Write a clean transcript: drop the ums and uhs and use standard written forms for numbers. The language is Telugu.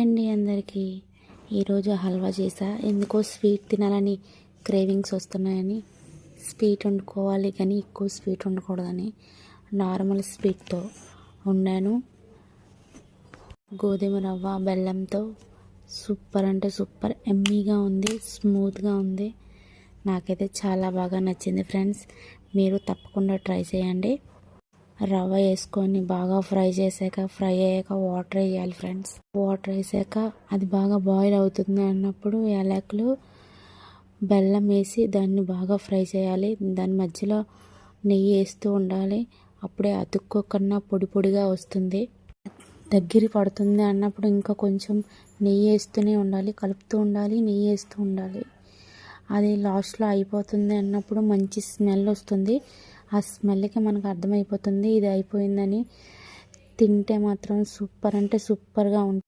అండి అందరికీ. ఈరోజు హల్వా చేసా. ఎందుకో స్వీట్ తినాలని క్రేవింగ్స్ వస్తున్నాయని స్వీట్ వండుకోవాలి, కానీ ఎక్కువ స్వీట్ ఉండకూడదని నార్మల్ స్వీట్తో వండాను. గోధుమ రవ్వ బెల్లంతో సూపర్ అంటే సూపర్ ఎమ్మీగా ఉంది, స్మూత్గా ఉంది. నాకైతే చాలా బాగా నచ్చింది ఫ్రెండ్స్. మీరు తప్పకుండా ట్రై చేయండి. రవ్వ వేసుకొని బాగా ఫ్రై అయ్యాక వాటర్ వేయాలి ఫ్రెండ్స్. వాటర్ వేసాక అది బాగా బాయిల్ అవుతుంది అన్నప్పుడు యాలకులు బెల్లం వేసి దాన్ని బాగా ఫ్రై చేయాలి. దాని మధ్యలో నెయ్యి వేస్తూ ఉండాలి. అప్పుడే అతుక్కోకుండా పొడి పొడిగా వస్తుంది. దగ్గర పడుతుంది అన్నప్పుడు ఇంకా కొంచెం నెయ్యి వేస్తూనే ఉండాలి, కలుపుతూ ఉండాలి, నెయ్యి వేస్తూ ఉండాలి. అది లాస్ట్లో అయిపోతుంది అన్నప్పుడు మంచి స్మెల్ వస్తుంది. ఆ స్మెల్కి మనకు అర్థమైపోతుంది ఇది అయిపోయిందని. తింటే మాత్రం సూపర్ అంటే సూపర్గా ఉంటుంది.